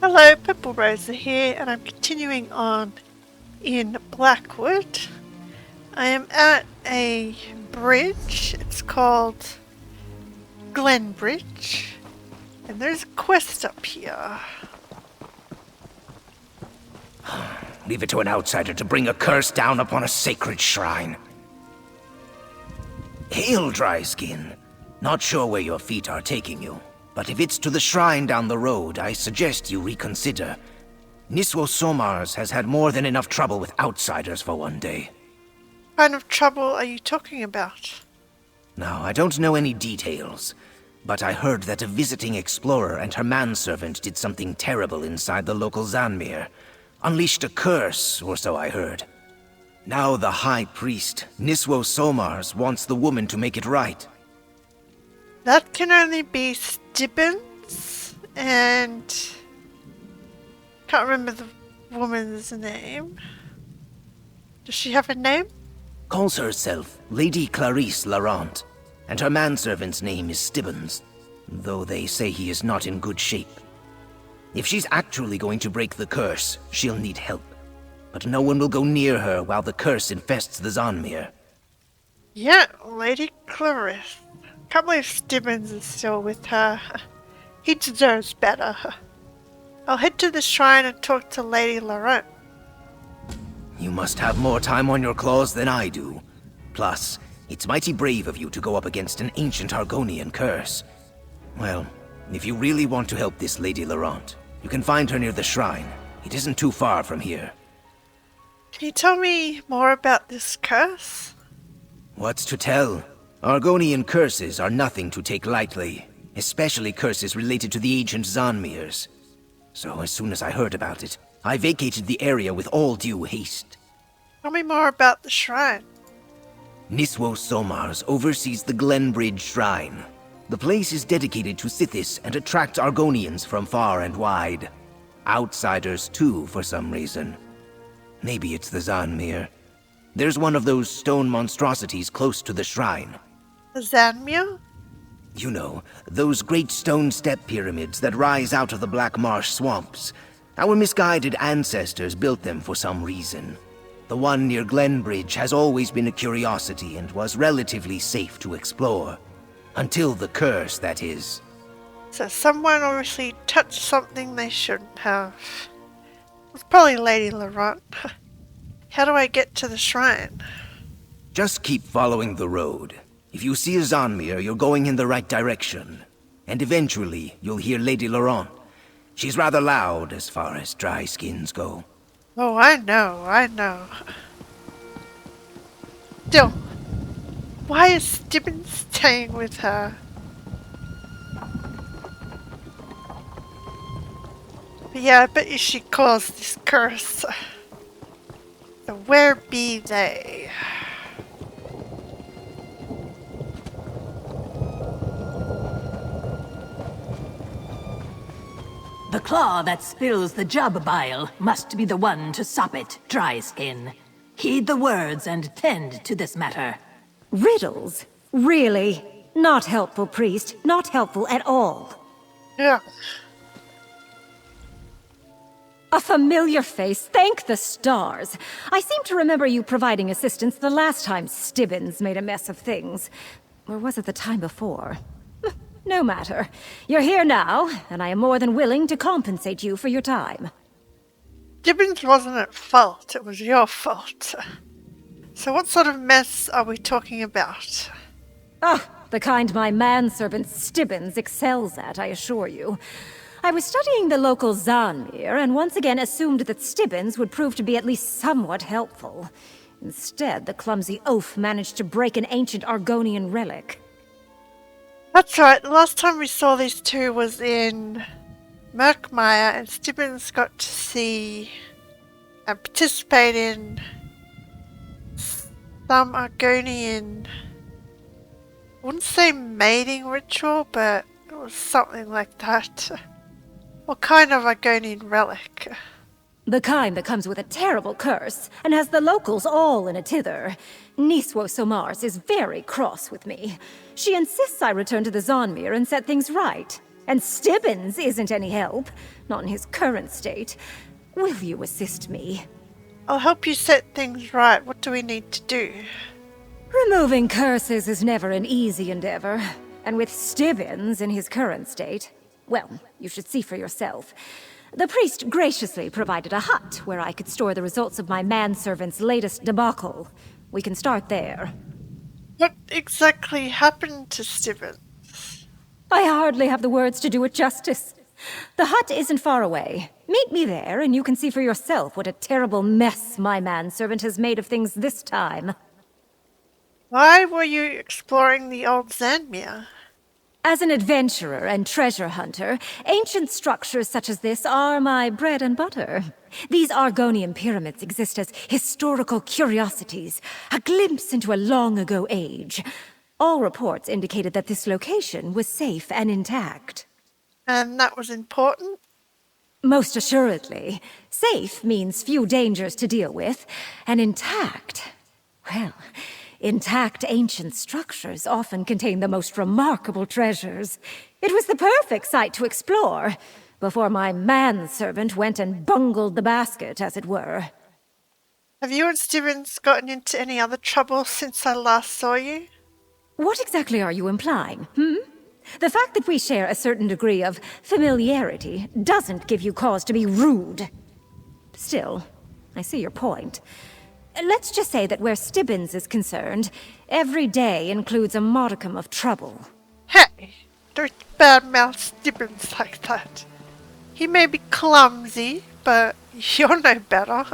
Hello, Purple Rosa here, and I'm continuing on in Blackwood. I am at a bridge. It's called Glenbridge, and there's a quest up here. Leave it to an outsider to bring a curse down upon a sacred shrine. Hail, Dryskin. Not sure where your feet are taking you, but if it's to the shrine down the road, I suggest you reconsider. Niswo Somars has had more than enough trouble with outsiders for one day. What kind of trouble are you talking about? Now, I don't know any details, but I heard that a visiting explorer and her manservant did something terrible inside the local Zanmir. Unleashed a curse, or so I heard. Now the High Priest, Niswo Somars, wants the woman to make it right. That can only be Stibbons, and can't remember the woman's name. Does she have a name? Calls herself Lady Clarice Laurent, and her manservant's name is Stibbons, though they say he is not in good shape. If she's actually going to break the curse, she'll need help. But no one will go near her while the curse infests the Zanmir. Yeah, Lady Clarice. Can't believe Stibbons is still with her. He deserves better. I'll head to the shrine and talk to Lady Laurent. You must have more time on your claws than I do. Plus, it's mighty brave of you to go up against an ancient Argonian curse. Well, if you really want to help this Lady Laurent, you can find her near the shrine. It isn't too far from here. Can you tell me more about this curse? What's to tell? Argonian curses are nothing to take lightly, especially curses related to the ancient Zanmirs. So as soon as I heard about it, I vacated the area with all due haste. Tell me more about the shrine. Niswo Somars oversees the Glenbridge Shrine. The place is dedicated to Sithis and attracts Argonians from far and wide. Outsiders too, for some reason. Maybe it's the Zanmir. There's one of those stone monstrosities close to the shrine. The Zanmir? You know, those great stone step pyramids that rise out of the Black Marsh swamps. Our misguided ancestors built them for some reason. The one near Glenbridge has always been a curiosity and was relatively safe to explore. Until the curse, that is. So someone obviously touched something they shouldn't have. It's probably Lady Laurent. How do I get to the shrine? Just keep following the road. If you see a Zanmir, you're going in the right direction. And eventually, you'll hear Lady Laurent. She's rather loud as far as dry skins go. Oh, I know. Still, why is Stibbons staying with her? But yeah, I bet you she caused this curse. So where be they? The claw that spills the jub bile must be the one to sop it, Dryskin. Heed the words and tend to this matter. Riddles? Really? Not helpful, priest. Not helpful at all. Yeah. A familiar face, thank the stars. I seem to remember you providing assistance the last time Stibbons made a mess of things. Or was it the time before? No matter. You're here now, and I am more than willing to compensate you for your time. Stibbons wasn't at fault, it was your fault. So what sort of mess are we talking about? Ah, the kind my manservant Stibbons excels at, I assure you. I was studying the local Zanmir, and once again assumed that Stibbons would prove to be at least somewhat helpful. Instead, the clumsy oaf managed to break an ancient Argonian relic. That's right, the last time we saw these two was in murky, and Stibbons got to see and participate in some Argonian, I wouldn't say mating ritual, but it was something like that. What kind of Argonian relic? The kind that comes with a terrible curse, and has the locals all in a tither. Niswo Somars is very cross with me. She insists I return to the Zanmir and set things right. and Stibbons isn't any help, not in his current state. Will you assist me? I'll help you set things right. What do we need to do? Removing curses is never an easy endeavor, and with Stibbons in his current state, well, you should see for yourself. The priest graciously provided a hut where I could store the results of my manservant's latest debacle. We can start there. What exactly happened to Stibbons? I hardly have the words to do it justice. The hut isn't far away. Meet me there, and you can see for yourself what a terrible mess my manservant has made of things this time. Why were you exploring the old Zanmir? As an adventurer and treasure hunter, ancient structures such as this are my bread and butter. These Argonian pyramids exist as historical curiosities, a glimpse into a long-ago age. All reports indicated that this location was safe and intact. And that was important? Most assuredly. Safe means few dangers to deal with, and intact, well, intact ancient structures often contain the most remarkable treasures. It was the perfect site to explore, before my manservant went and bungled the basket, as it were. Have you and Stibbons gotten into any other trouble since I last saw you? What exactly are you implying, The fact that we share a certain degree of familiarity doesn't give you cause to be rude. Still, I see your point. Let's just say that where Stibbons is concerned, every day includes a modicum of trouble. Hey, don't badmouth Stibbons like that. He may be clumsy, but you're no better.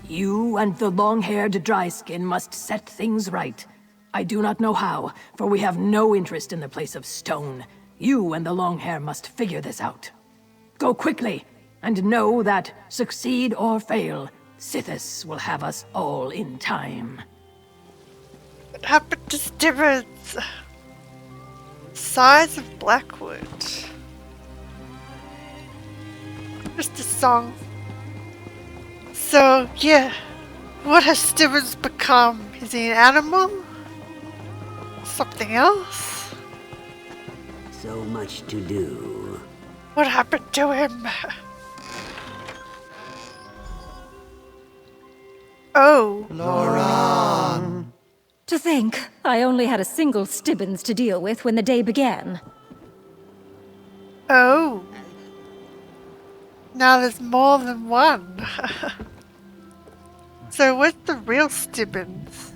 You and the long-haired Dryskin must set things right. I do not know how, for we have no interest in the place of stone. You and the long hair must figure this out. Go quickly, and know that, succeed or fail, Sithis will have us all in time. What happened to Stibbons? Size of Blackwood. Just a song. So, yeah. What has Stibbons become? Is he an animal? Something else? So much to do. What happened to him? Oh. Laurent! To think, I only had a single Stibbons to deal with when the day began. Oh. Now there's more than one. So where's the real Stibbons?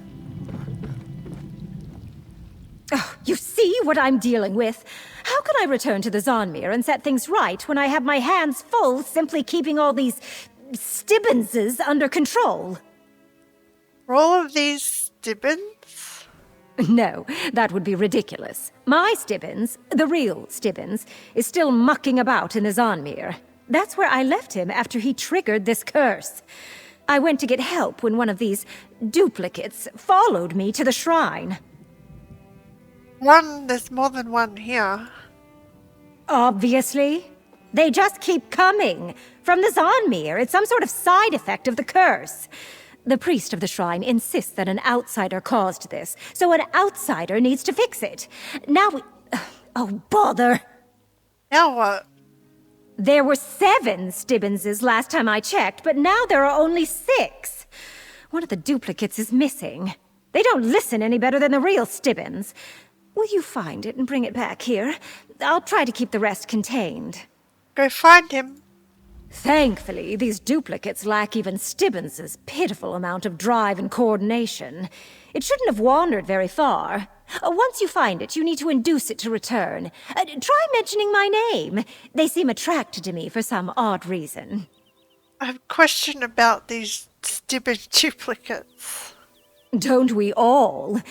Oh, you see what I'm dealing with? How can I return to the Zonmir and set things right when I have my hands full simply keeping all these Stibbonses under control? Are all of these Stibbons? No, that would be ridiculous. My Stibbons, the real Stibbons, is still mucking about in the Zonmir. That's where I left him after he triggered this curse. I went to get help when one of these duplicates followed me to the shrine. There's more than one here. Obviously. They just keep coming. From the Zonmir, it's some sort of side effect of the curse. The priest of the shrine insists that an outsider caused this, so an outsider needs to fix it. Now we... Oh, bother. Now what? There were 7 Stibbonses last time I checked, but now there are only 6. One of the duplicates is missing. They don't listen any better than the real Stibbons. Will you find it and bring it back here? I'll try to keep the rest contained. Go find him. Thankfully, these duplicates lack even Stibbons' pitiful amount of drive and coordination. It shouldn't have wandered very far. Once you find it, you need to induce it to return. Try mentioning my name. They seem attracted to me for some odd reason. I have a question about these Stibbon duplicates. Don't we all?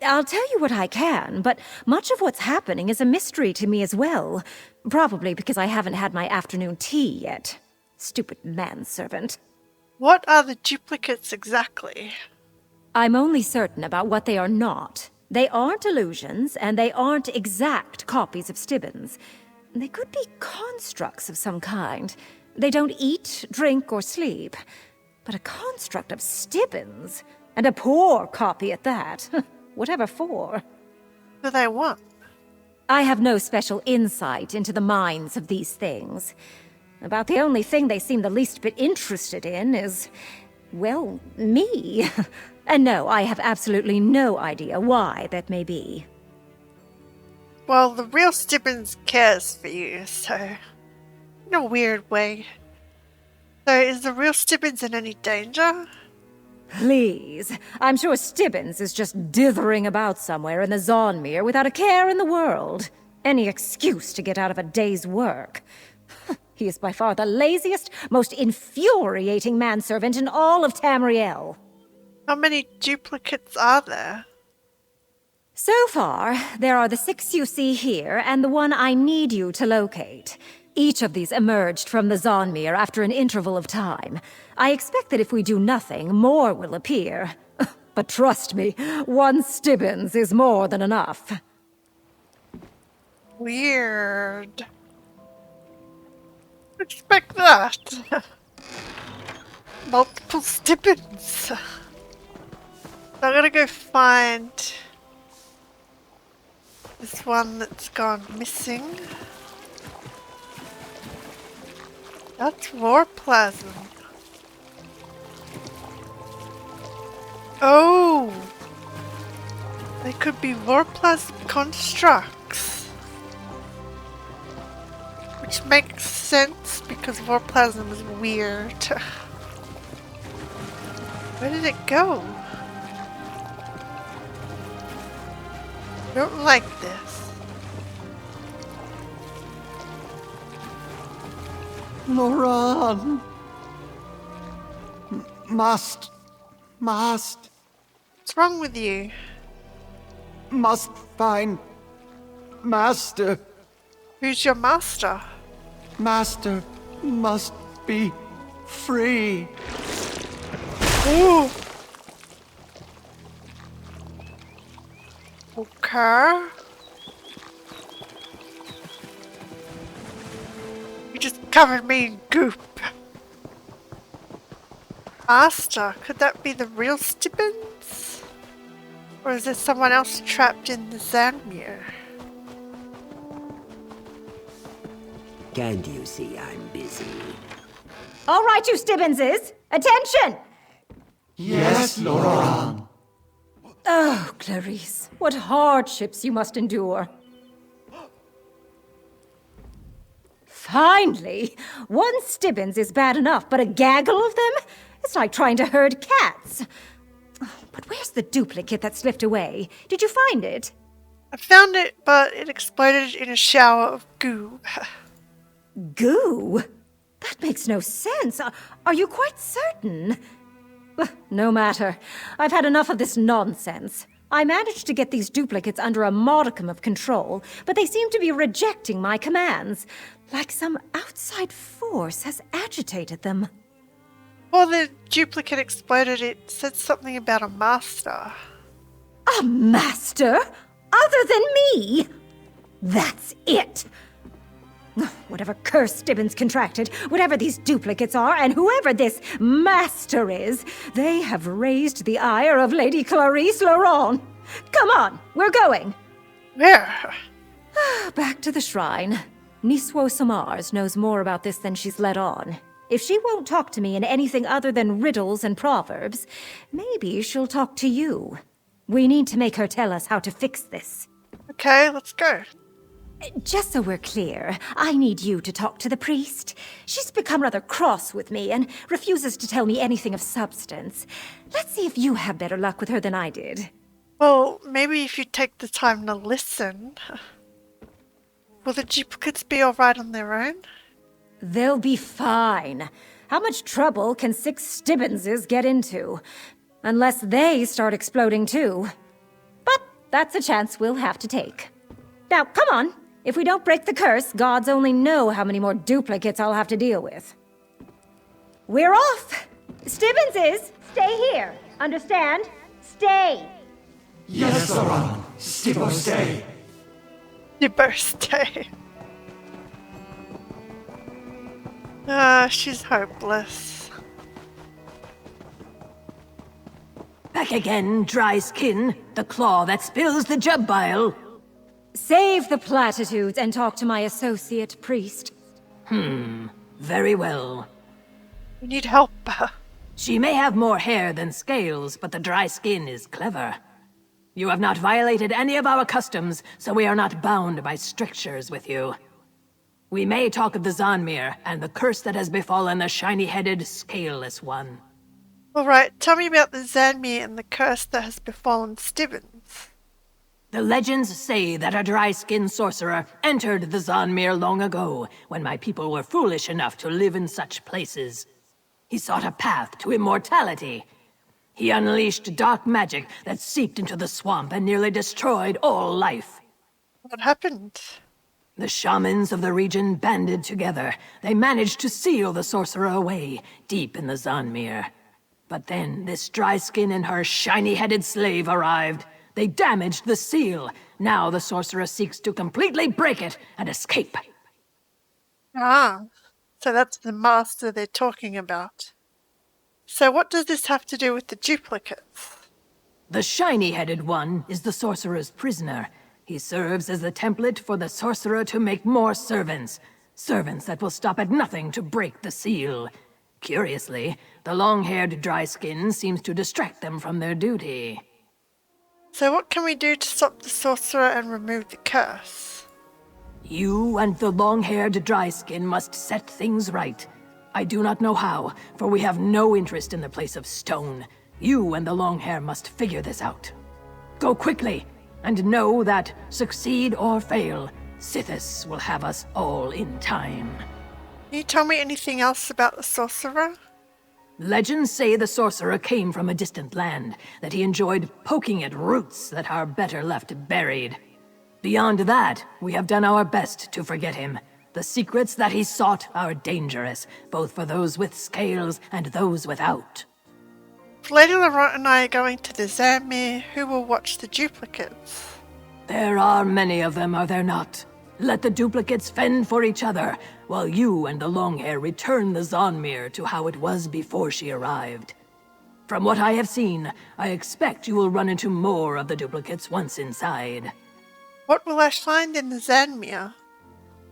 I'll tell you what I can, but much of what's happening is a mystery to me as well. Probably because I haven't had my afternoon tea yet. Stupid manservant. What are the duplicates exactly? I'm only certain about what they are not. They aren't illusions, and they aren't exact copies of Stibbons. They could be constructs of some kind. They don't eat, drink, or sleep. But a construct of Stibbons, and a poor copy at that. Whatever for. What do they want? I have no special insight into the minds of these things. About the only thing they seem the least bit interested in is, well, me. And no, I have absolutely no idea why that may be. Well, the real Stibbons cares for you, so... in a weird way. So, is the real Stibbons in any danger? Please. I'm sure Stibbons is just dithering about somewhere in the Zonmere without a care in the world. Any excuse to get out of a day's work. He is by far the laziest, most infuriating manservant in all of Tamriel. How many duplicates are there? So far, there are the 6 you see here, and the one I need you to locate. Each of these emerged from the Zonmere after an interval of time. I expect that if we do nothing, more will appear. But trust me, one Stibbons is more than enough. Weird. Expect that. Multiple Stibbons. I'm gonna go find this one that's gone missing. That's Vorplasm. Oh! They could be Vorplasm constructs. Which makes sense because Vorplasm is weird. Where did it go? I don't like this. Laurent! Must. What's wrong with you? Must find Master. Who's your master? Master must be free. Ooh! Okay. You just covered me in goop. Master, could that be the real Stibbons? Or is there someone else trapped in the Zonmere? Can't you see I'm busy? All right, you Stibbonses! Attention! Yes, Laurent. Oh, Clarice, what hardships you must endure. Finally! One Stibbons is bad enough, but a gaggle of them? It's like trying to herd cats. But where's the duplicate that slipped away? Did you find it? I found it, but it exploded in a shower of goo. Goo? That makes no sense. Are you quite certain? No matter. I've had enough of this nonsense. I managed to get these duplicates under a modicum of control, but they seem to be rejecting my commands, like some outside force has agitated them. Before the duplicate exploded, it said something about a master. A master? Other than me? That's it! Whatever curse Stibbons contracted, whatever these duplicates are, and whoever this master is, they have raised the ire of Lady Clarice Laurent. Come on, we're going. Where? Back to the shrine. Niswo Samars knows more about this than she's let on. If she won't talk to me in anything other than riddles and proverbs, maybe she'll talk to you. We need to make her tell us how to fix this. Okay, let's go. Just so we're clear, I need you to talk to the priest. She's become rather cross with me and refuses to tell me anything of substance. Let's see if you have better luck with her than I did. Well, maybe if you take the time to listen. Will the duplicates be alright on their own? They'll be fine. How much trouble can 6 Stibbonses get into? Unless they start exploding too. But that's a chance we'll have to take. Now, come on. If we don't break the curse, gods only know how many more duplicates I'll have to deal with. We're off! Stibbonses, stay here. Understand? Stay! Yes, Laurent. Stibbo, stay. Your birthday. She's hopeless. Back again, dry skin. The claw that spills the jub bile. Save the platitudes and talk to my associate priest. Very well. We need help. She may have more hair than scales, but the dry skin is clever. You have not violated any of our customs, so we are not bound by strictures with you. We may talk of the Zanmir and the curse that has befallen the shiny-headed, scaleless one. Alright, tell me about the Zanmir and the curse that has befallen Stibbons. The legends say that a dry-skinned sorcerer entered the Zanmir long ago, when my people were foolish enough to live in such places. He sought a path to immortality. He unleashed dark magic that seeped into the swamp and nearly destroyed all life. What happened? The shamans of the region banded together. They managed to seal the sorcerer away, deep in the Zanmir. But then this dry skin and her shiny-headed slave arrived. They damaged the seal. Now the sorcerer seeks to completely break it and escape. Ah, so that's the master they're talking about. So what does this have to do with the duplicates? The shiny-headed one is the sorcerer's prisoner. He serves as the template for the sorcerer to make more servants. Servants that will stop at nothing to break the seal. Curiously, the long-haired dry skin seems to distract them from their duty. So what can we do to stop the sorcerer and remove the curse? You and the long-haired dry skin must set things right. I do not know how, for we have no interest in the place of stone. You and the long hair must figure this out. Go quickly, and know that, succeed or fail, Sithis will have us all in time. Can you tell me anything else about the sorcerer? Legends say the sorcerer came from a distant land, that he enjoyed poking at roots that are better left buried. Beyond that, we have done our best to forget him. The secrets that he sought are dangerous, both for those with scales and those without. If Lady Laurent and I are going to the Zanmir, who will watch the duplicates? There are many of them, are there not? Let the duplicates fend for each other, while you and the Longhair return the Zanmir to how it was before she arrived. From what I have seen, I expect you will run into more of the duplicates once inside. What will I find in the Zanmir?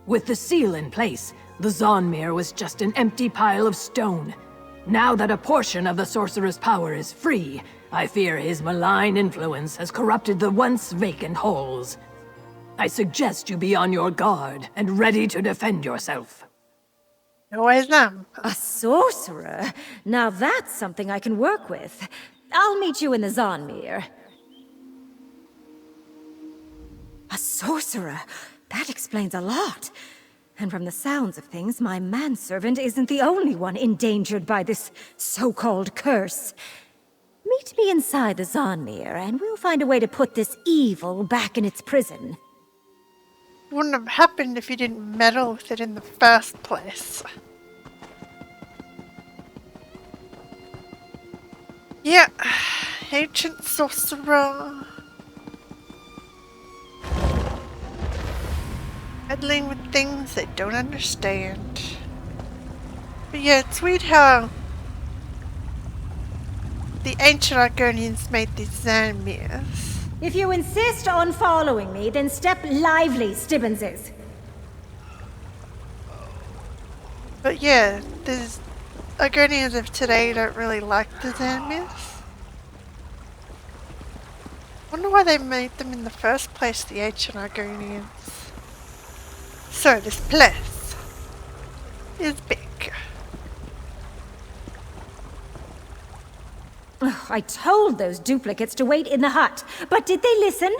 With the seal in place, the Zanmir was just an empty pile of stone. Now that a portion of the sorcerer's power is free, I fear his malign influence has corrupted the once vacant halls. I suggest you be on your guard and ready to defend yourself. Always am. A sorcerer? Now that's something I can work with. I'll meet you in the Zanmir. A sorcerer? That explains a lot. And from the sounds of things, my manservant isn't the only one endangered by this so-called curse. Meet me inside the Zanmir, and we'll find a way to put this evil back in its prison. Wouldn't have happened if you didn't meddle with it in the first place. Yeah, ancient sorcerer. Meddling with things they don't understand. But yeah, it's weird how the ancient Argonians made these Zanmirs. If you insist on following me, then step lively, Stibbonses. But yeah, the Argonians of today don't really like the Zanmirs. Wonder why they made them in the first place, the ancient Argonians. So this place is big. Ugh, I told those duplicates to wait in the hut, but did they listen?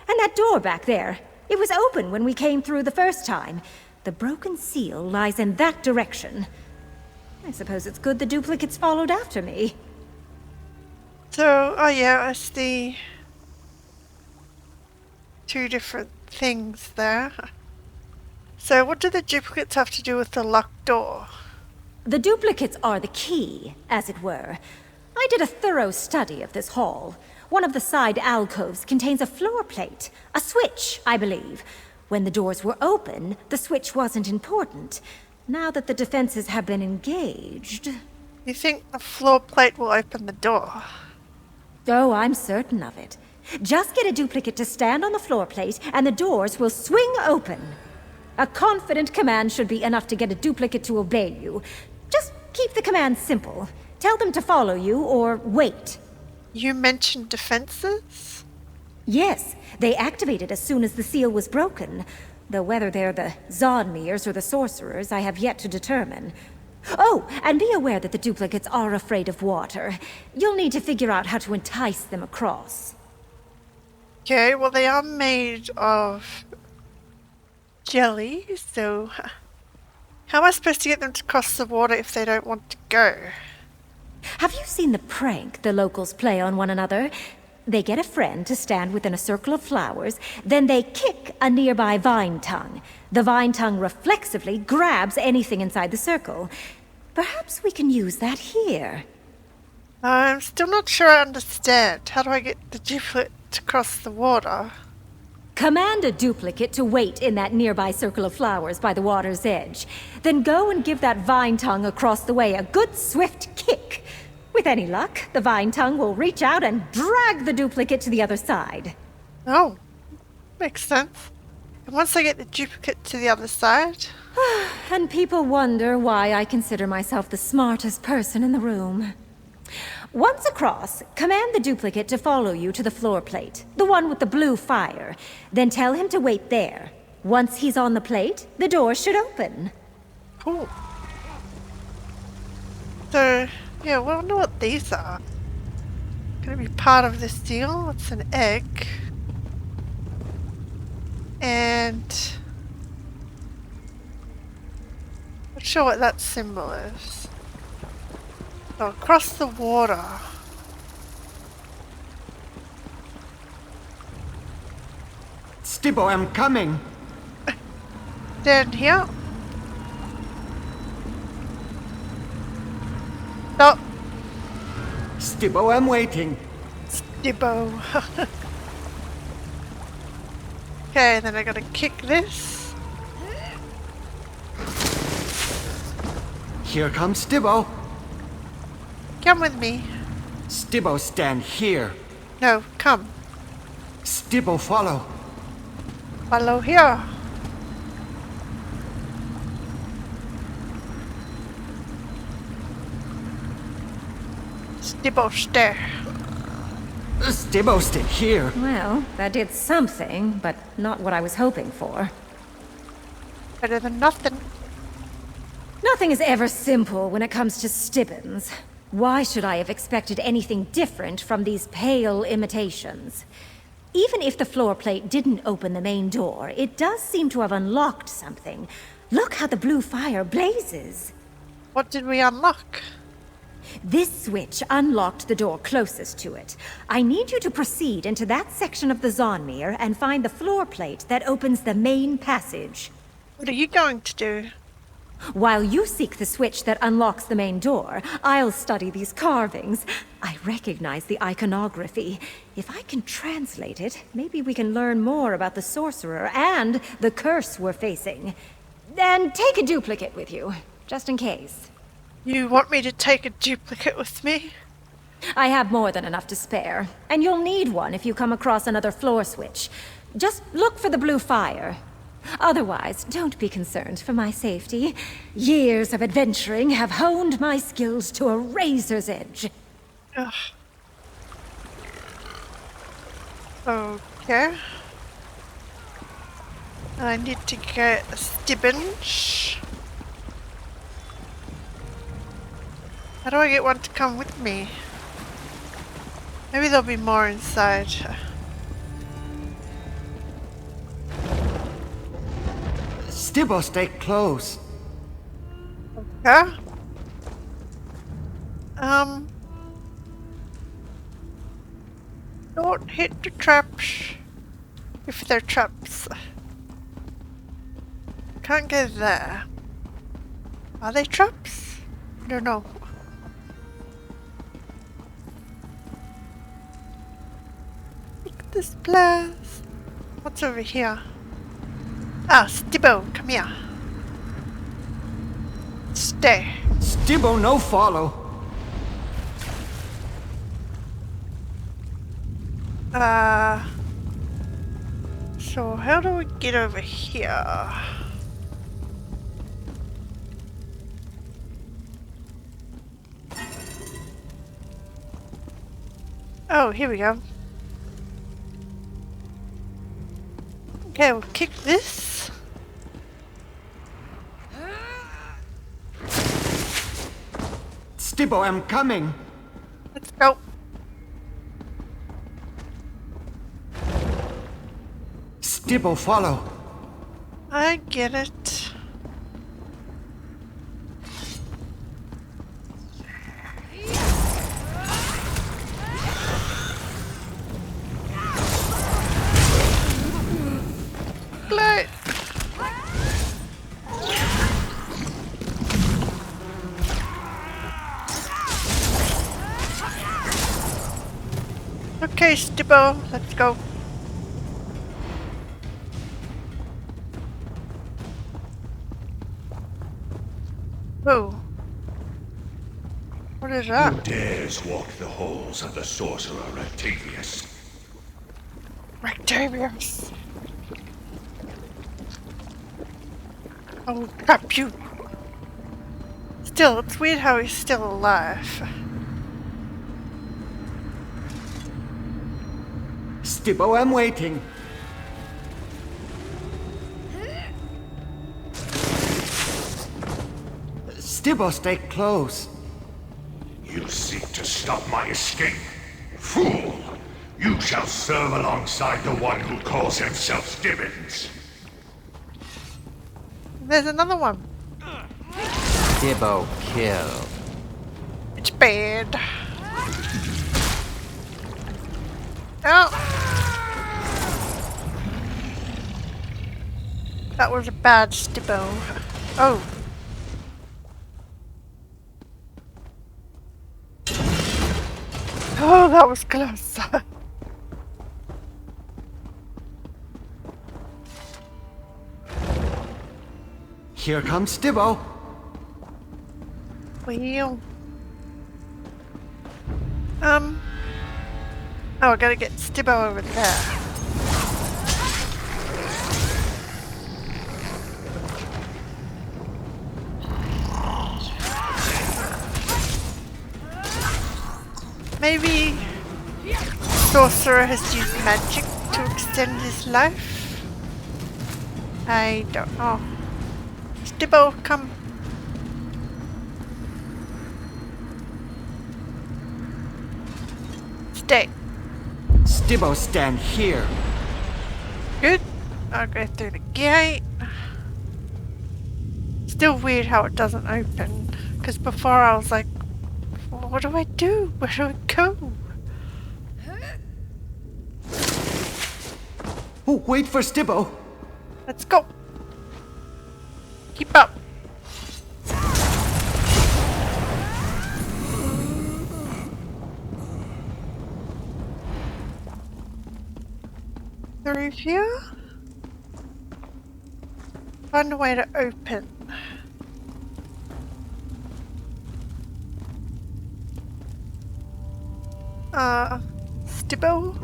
And that door back there, it was open when we came through the first time. The broken seal lies in that direction. I suppose it's good the duplicates followed after me. So, oh yeah, I see two different things there. So what do the duplicates have to do with the locked door? The duplicates are the key, as it were. I did a thorough study of this hall. One of the side alcoves contains a floor plate, a switch, I believe. When the doors were open, the switch wasn't important. Now that the defenses have been engaged... You think the floor plate will open the door? Oh, I'm certain of it. Just get a duplicate to stand on the floor plate, and the doors will swing open. A confident command should be enough to get a duplicate to obey you. Just keep the command simple. Tell them to follow you, or wait. You mentioned defenses? Yes, they activated as soon as the seal was broken. Though whether they're the Zodmeers or the sorcerers, I have yet to determine. Oh, and be aware that the duplicates are afraid of water. You'll need to figure out how to entice them across. Okay, well they are made of jelly, so how am I supposed to get them to cross the water if they don't want to go? Have you seen the prank the locals play on one another? They get a friend to stand within a circle of flowers, then they kick a nearby vine tongue. The vine tongue reflexively grabs anything inside the circle. Perhaps we can use that here. I'm still not sure I understand. How do I get the duplicate to cross the water? Command a duplicate to wait in that nearby circle of flowers by the water's edge. Then go and give that vine tongue across the way a good swift kick. With any luck, the vine tongue will reach out and drag the duplicate to the other side. Oh, makes sense. And once I get the duplicate to the other side... And people wonder why I consider myself the smartest person in the room. Once across, command the duplicate to follow you to the floor plate, the one with the blue fire. Then tell him to wait there. Once he's on the plate, the door should open. Cool. So, yeah, we wonder what these are. Gonna be part of this deal. It's an egg. And... not sure what that symbol is. So, across the water. Stibbo, I'm coming. Down here. Stop. Stibbo, I'm waiting. Stibbo. Okay, then I gotta kick this. Here comes Stibbo. Come with me. Stibbo, stand here. No, come. Stibbo, follow. Follow here. Stibbo, stay. Stibbo, stay here. Well, that did something, but not what I was hoping for. Better than nothing. Nothing is ever simple when it comes to Stibbons. Why should I have expected anything different from these pale imitations? Even if the floor plate didn't open the main door, it does seem to have unlocked something. Look how the blue fire blazes. What did we unlock? This switch unlocked the door closest to it. I need you to proceed into that section of the Zonmir and find the floor plate that opens the main passage. What are you going to do? While you seek the switch that unlocks the main door, I'll study these carvings. I recognize the iconography. If I can translate it, maybe we can learn more about the sorcerer and the curse we're facing. And take a duplicate with you, just in case. You want me to take a duplicate with me? I have more than enough to spare, and you'll need one if you come across another floor switch. Just look for the blue fire. Otherwise, don't be concerned for my safety. Years of adventuring have honed my skills to a razor's edge. Ugh. Okay. I need to get a Stibbons. How do I get one to come with me? Maybe there'll be more inside. Stibbo, stay close. Okay. Don't hit the traps. If they're traps. Can't go there. Are they traps? I don't know. Look at this place. What's over here? Ah, Stibbo, come here. Stay. Stibbo, no follow. So how do we get over here? Oh, here we go. Okay, we'll kick this. Stibbo, I'm coming. Let's go. Stibbo, follow. I get it. Glide. Okay, Stibbo, let's go. Whoa. What is that? Who dares walk the halls of the sorcerer Octavius? Octavius. Oh, crap, you. Still, it's weird how he's still alive. Stibbo, I'm waiting. Stibbo, stay close. You seek to stop my escape? Fool! You shall serve alongside the one who calls himself Stibbons. There's another one. Stibbo, kill. It's bad. Oh! That was a bad Stibbo. Oh. Oh, that was close. Here comes Stibbo. Well. Oh, I gotta get Stibbo over there. Maybe sorcerer has used magic to extend his life? I don't know. Stibbo, come. Stay. Stibbo, stand here. Good. I'll go through the gate. Still weird how it doesn't open. Because before I was like, what do I do? Where do I go? Oh, wait for Stibbo. Let's go. Keep up. Through here? Find a way to open. Stibbo?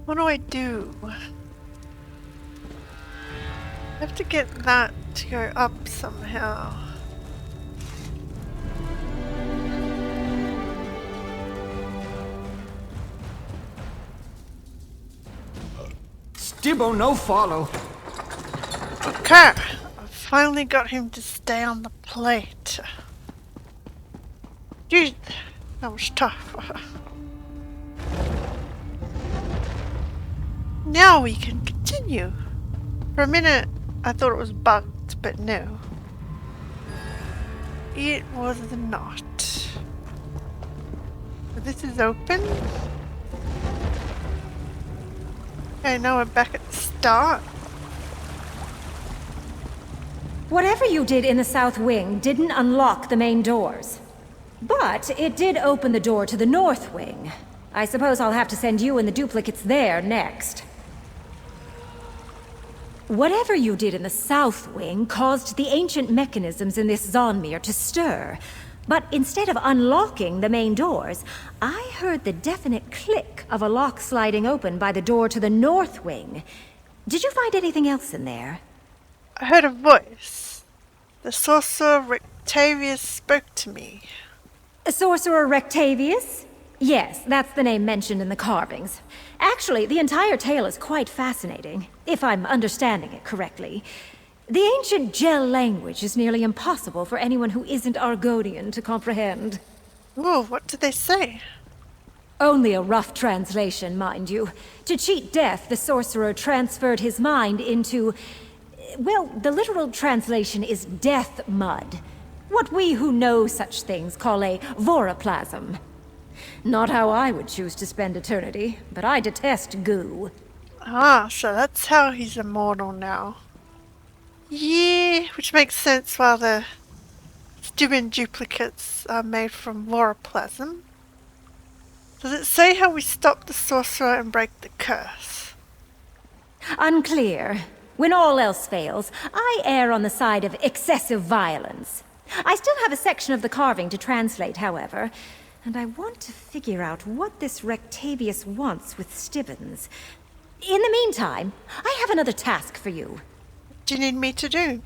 What do I do? I have to get that to go up somehow. Stibbo, no follow. Okay, I finally got him to stay on the plate. Jeez, that was tough. Now we can continue. For a minute, I thought it was bugged, but no. It was not. So this is open. Okay, now we're back at the start. Whatever you did in the south wing didn't unlock the main doors. But it did open the door to the north wing. I suppose I'll have to send you and the duplicates there next. Whatever you did in the south wing caused the ancient mechanisms in this Zonmir to stir. But instead of unlocking the main doors, I heard the definite click of a lock sliding open by the door to the north wing. Did you find anything else in there? I heard a voice. The sorcerer Rectavius spoke to me. Sorcerer Rectavius? Yes, that's the name mentioned in the carvings. Actually, the entire tale is quite fascinating, if I'm understanding it correctly. The ancient Gel language is nearly impossible for anyone who isn't Argonian to comprehend. Ooh, what did they say? Only a rough translation, mind you. To cheat death, the sorcerer transferred his mind into... well, the literal translation is death mud. What we who know such things call a voroplasm. Not how I would choose to spend eternity, but I detest goo. Ah, so that's how he's immortal now. Yeah, which makes sense while the Stibbons duplicates are made from voroplasm. Does it say how we stop the sorcerer and break the curse? Unclear. When all else fails, I err on the side of excessive violence. I still have a section of the carving to translate, however, and I want to figure out what this Rectavius wants with Stibbons. In the meantime, I have another task for you. What do you need me to do?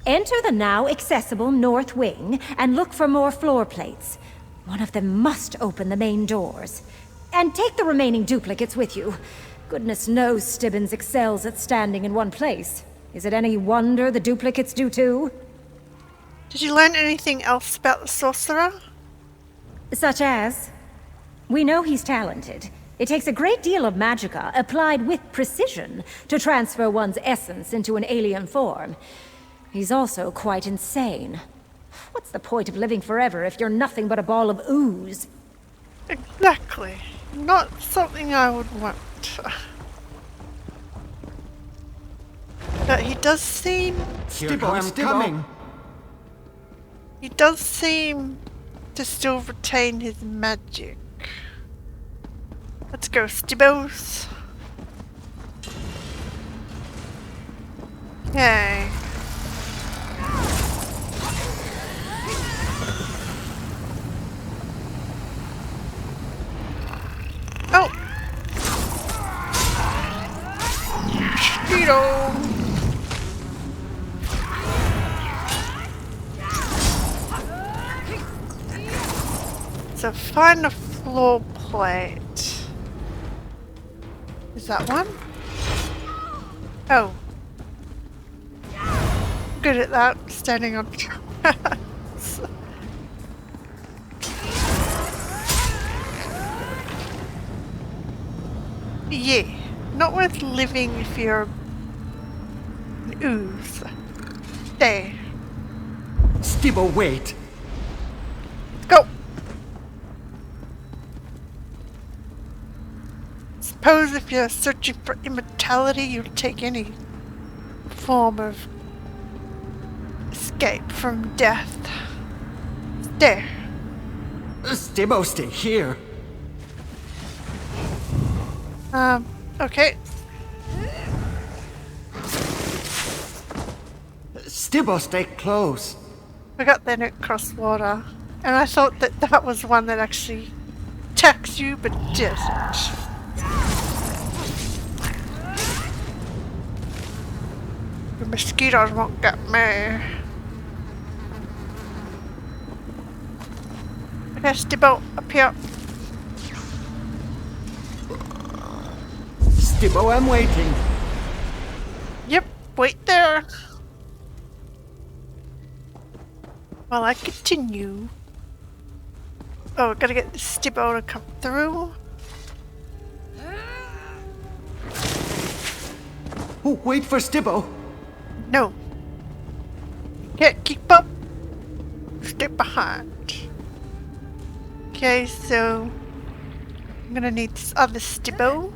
Enter the now accessible north wing and look for more floor plates. One of them must open the main doors. And take the remaining duplicates with you. Goodness knows Stibbons excels at standing in one place. Is it any wonder the duplicates do too? Did you learn anything else about the sorcerer? Such as? We know he's talented. It takes a great deal of magicka, applied with precision, to transfer one's essence into an alien form. He's also quite insane. What's the point of living forever if you're nothing but a ball of ooze? Exactly. Not something I would want. But he does seem... Stibbo, I'm coming. He does seem to still retain his magic. Let's go, Stibbos. Okay. Oh! Mosquito! So find a floor plate. Is that one? Oh. Good at that, standing on tracks. Yeah, not worth living if you're an ooze. There. Stibbo, wait. Go! Suppose if you're searching for immortality, you'll take any form of escape from death. There. Stibbo, stay here. Okay. Stibbo, stay close. We got that at cross water, and I thought that that was one that actually attacks you, but it doesn't. The mosquitoes won't get me. Okay, Stibbo, up here. Stibbo, I'm waiting. Yep, wait there. While I continue. Oh, gotta get the Stibbo to come through. Oh, wait for Stibbo. No. Can't keep up. Stay behind. Okay, so I'm gonna need this other Stibbo.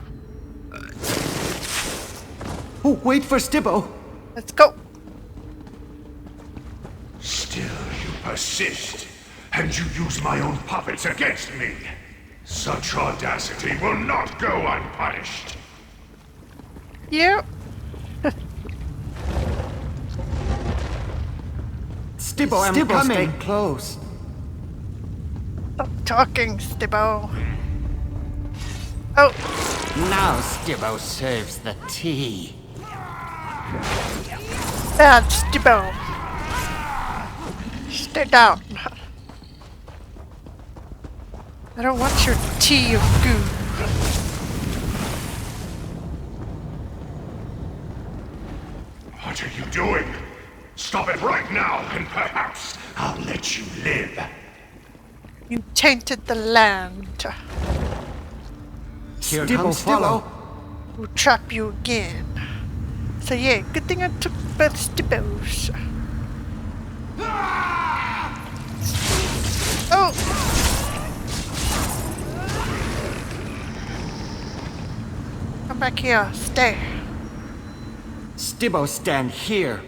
Oh, wait for Stibbo. Let's go. Still you persist, and you use my own puppets against me. Such audacity will not go unpunished. Yep. Stibbo, I'm coming. Stay close. talking, Stibbo. Oh, Now Stibbo serves the tea. bad Stibbo. Stay down. I don't want your tea of goo. What are you doing? Stop it right now, and perhaps I'll let you live. You tainted the land. Here Stibbo, comes follow. We'll trap you again. So yeah, good thing I took both Stibbos. Oh! Come back here, stay. Stibbo, stand here.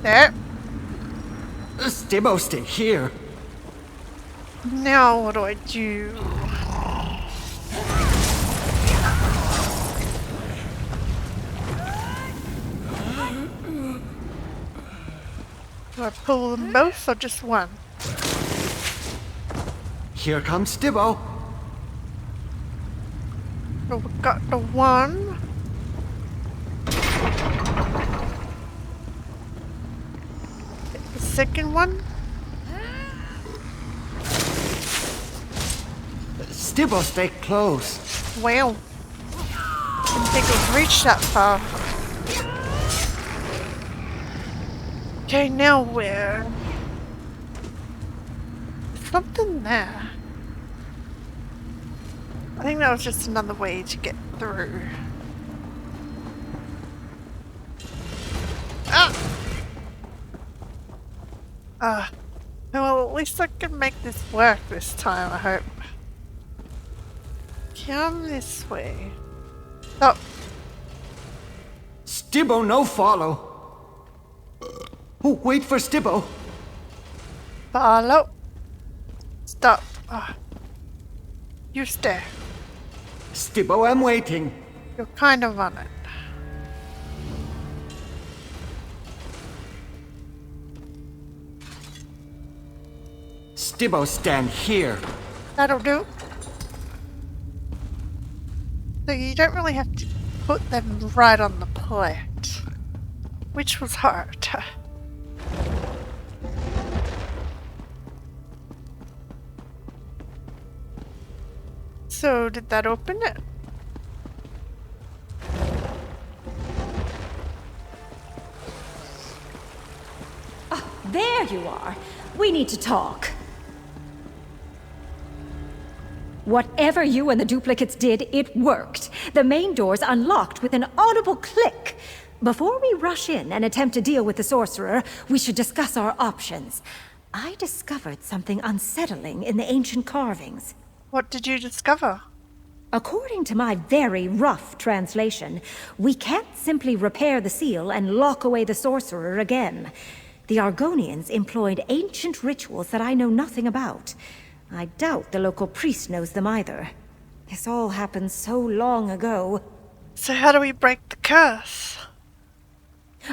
There. Stibbo, stay here. Now what do I do? Do I pull them both or just one? Here comes Stibbo. So we got the one. Get the second one. Stibbo, stay close. Wow. Didn't think it would reach that far. Okay, now where? There's something there. I think that was just another way to get through. Well, at least I can make this work this time, I hope. Come this way. Oh, Stibbo, no follow. Oh, wait for Stibbo. follow. Stop. You stay. Stibbo, I'm waiting. You're kind of on it. Stibbo, stand here. That'll do. So you don't really have to put them right on the plate, which was hard. So did that open it? There you are. We need to talk. Whatever you and the duplicates did, it worked. The main doors unlocked with an audible click. Before we rush in and attempt to deal with the sorcerer, we should discuss our options. I discovered something unsettling in the ancient carvings. What did you discover? According to my very rough translation, we can't simply repair the seal and lock away the sorcerer again. The Argonians employed ancient rituals that I know nothing about. I doubt the local priest knows them either. This all happened so long ago. So how do we break the curse?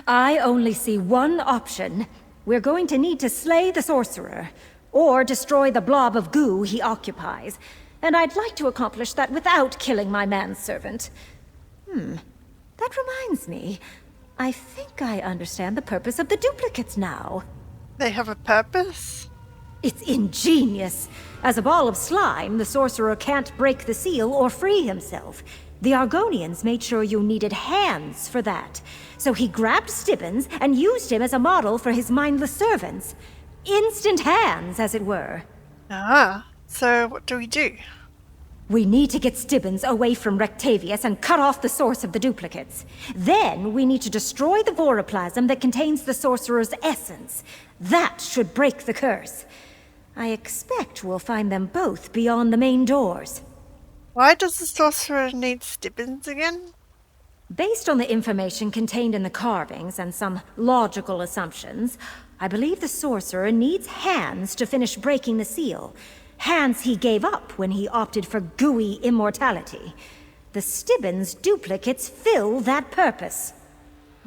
I only see one option. We're going to need to slay the sorcerer, or destroy the blob of goo he occupies. And I'd like to accomplish that without killing my manservant. That reminds me. I think I understand the purpose of the duplicates now. They have a purpose? It's ingenious. As a ball of slime, the sorcerer can't break the seal or free himself. The Argonians made sure you needed hands for that. So he grabbed Stibbons and used him as a model for his mindless servants. Instant hands, as it were. So what do we do? We need to get Stibbons away from Rectavius and cut off the source of the duplicates. Then we need to destroy the voroplasm that contains the sorcerer's essence. That should break the curse. I expect we'll find them both beyond the main doors. Why does the sorcerer need Stibbons again? Based on the information contained in the carvings and some logical assumptions, I believe the sorcerer needs hands to finish breaking the seal. Hands he gave up when he opted for gooey immortality. The Stibbons duplicates fill that purpose.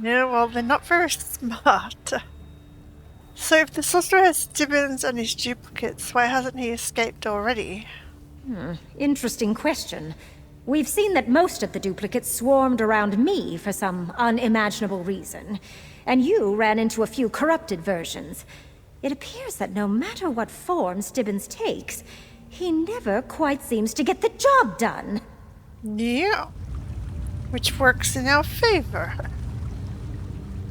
Yeah, well, they're not very smart. So if the sorcerer has Stibbons and his duplicates, why hasn't he escaped already? Interesting question. We've seen that most of the duplicates swarmed around me for some unimaginable reason, and you ran into a few corrupted versions. It appears that no matter what form Stibbons takes, he never quite seems to get the job done. Yeah. Which works in our favor.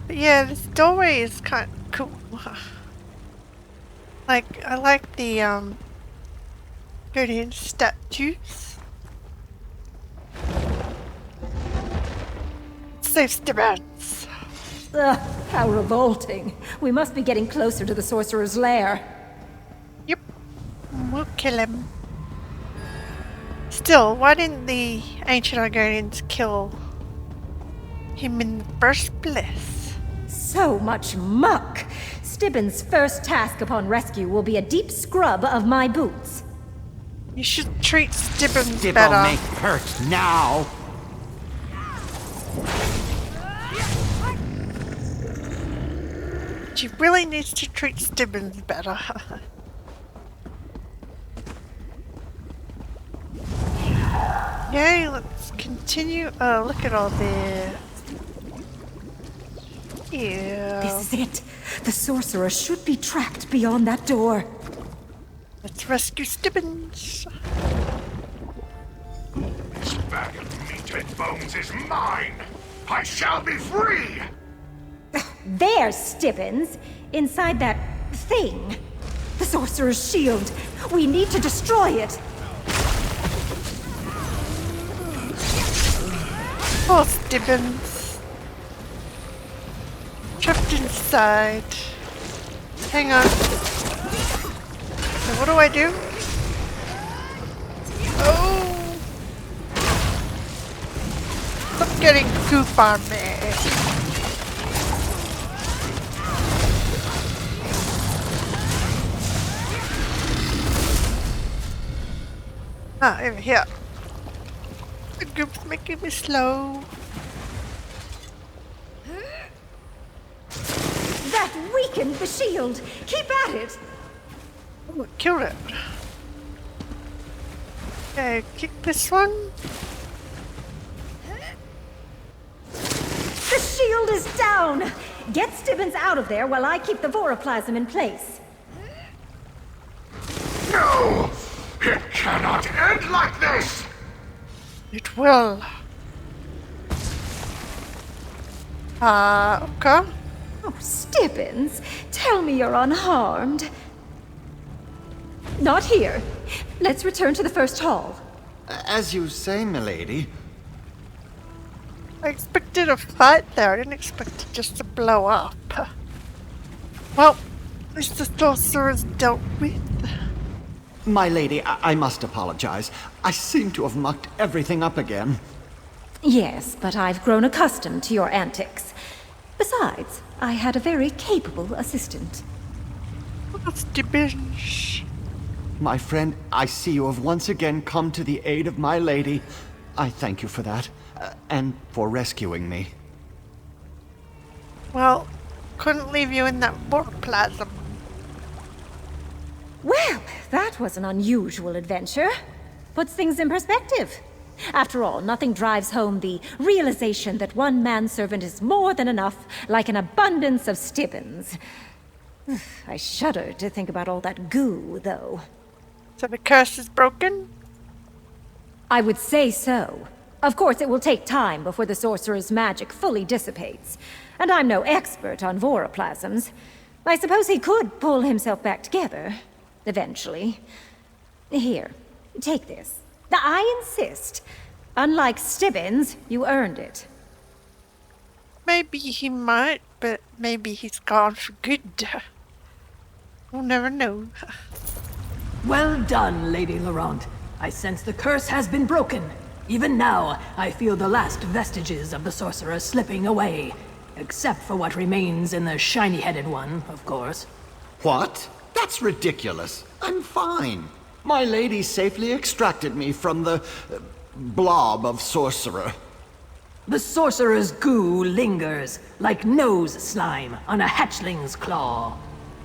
But yeah, this doorway is kind of cool. Like, I like the, Guardian statues. Save Stibbons. Ugh, how revolting. We must be getting closer to the sorcerer's lair. Yep. We'll kill him. Still, why didn't the ancient Argonians kill him in the first place? So much muck! Stibbons' first task upon rescue will be a deep scrub of my boots. You should treat Stibbons Dibbo better. make hurt now. She really needs to treat Stibbons better. Yay, let's continue. Oh, look at all this. Yeah. This is it. The sorcerer should be tracked beyond that door. Let's rescue Stibbons. This bag of meat and bones is mine. I shall be free. There's Stibbons, inside that thing. The sorcerer's shield. We need to destroy it. Poor Stibbons. Trapped inside. Hang on. So what do I do? Oh! Stop getting goop on me. Ah, over here. The goop's making me slow. That weakened the shield. Keep at it. Oh, it killed it. Okay, kick this one. The shield is down. Get Stibbons out of there while I keep the voroplasm in place. No! It cannot end like this! It will. Okay. Oh, Stibbons, tell me you're unharmed. Not here. Let's return to the first hall. As you say, milady. I expected a fight there. I didn't expect it just to blow up. Well, at least the sorcerer's dealt with. My lady, I must apologize. I seem to have mucked everything up again. Yes, but I've grown accustomed to your antics. Besides, I had a very capable assistant. What's the binge? My friend, I see you have once again come to the aid of my lady. I thank you for that, and for rescuing me. Well, couldn't leave you in that voroplasm. Well, that was an unusual adventure. Puts things in perspective. After all, nothing drives home the realization that one manservant is more than enough, like an abundance of Stibbons. I shudder to think about all that goo, though. So the curse is broken? I would say so. Of course, it will take time before the sorcerer's magic fully dissipates. And I'm no expert on voroplasms. I suppose he could pull himself back together. Eventually. Here, take this. I insist. Unlike Stibbons, you earned it. Maybe he might, but maybe he's gone for good. We'll never know. Well done, Lady Laurent. I sense the curse has been broken. Even now, I feel the last vestiges of the sorcerer slipping away. Except for what remains in the shiny-headed one, of course. What? That's ridiculous. I'm fine. My lady safely extracted me from the blob of sorcerer. The sorcerer's goo lingers, like nose slime on a hatchling's claw.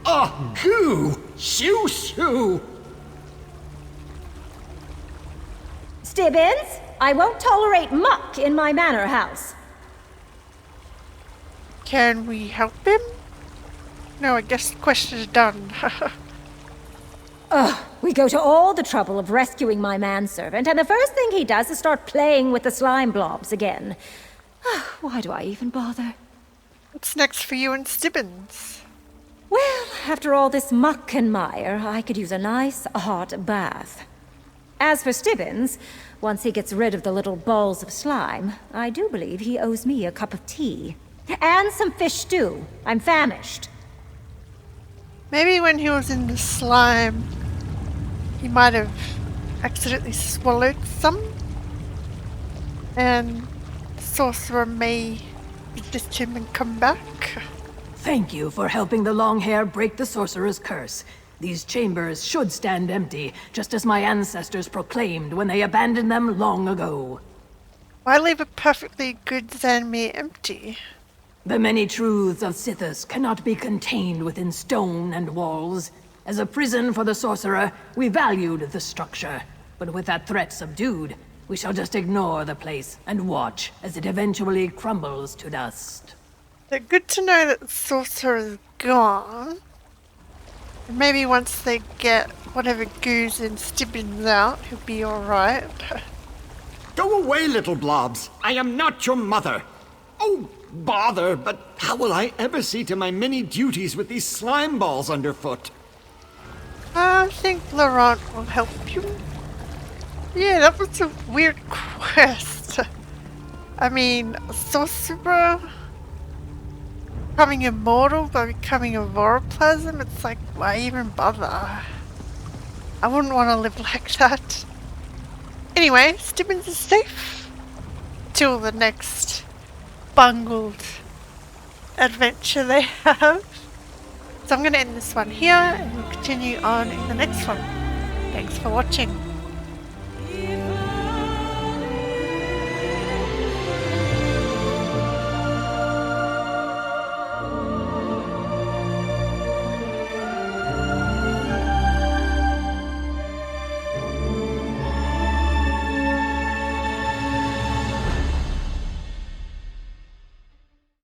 Oh, goo! Shoo shoo! Stibbons, I won't tolerate muck in my manor house. Can we help him? No, I guess the question is done. We go to all the trouble of rescuing my manservant, and the first thing he does is start playing with the slime blobs again. Why do I even bother? What's next for you and Stibbons? Well, after all this muck and mire, I could use a nice hot bath. As for Stibbons, once he gets rid of the little balls of slime, I do believe he owes me a cup of tea. And some fish stew. I'm famished. Maybe when he was in the slime, he might have accidentally swallowed some. And the sorcerer may resist him and come back. Thank you for helping the long hair break the sorcerer's curse. These chambers should stand empty, just as my ancestors proclaimed when they abandoned them long ago. Why leave a perfectly good Zanmir empty? The many truths of Sithis cannot be contained within stone and walls. As a prison for the sorcerer, we valued the structure. But with that threat subdued, we shall just ignore the place and watch as it eventually crumbles to dust. They're good to know that the sorcerer is gone. And maybe once they get whatever goos in Stibbons out, he'll be alright. Go away, little blobs. I am not your mother. Oh, bother, but how will I ever see to my many duties with these slime balls underfoot? I think Laurent will help you. Yeah, that was a weird quest. I mean, a sorcerer becoming immortal by becoming a voroplasm, it's like, why even bother? I wouldn't want to live like that. Anyway, Stibbons is safe till the next bungled adventure they have. So I'm going to end this one here and we'll continue on in the next one. Thanks for watching.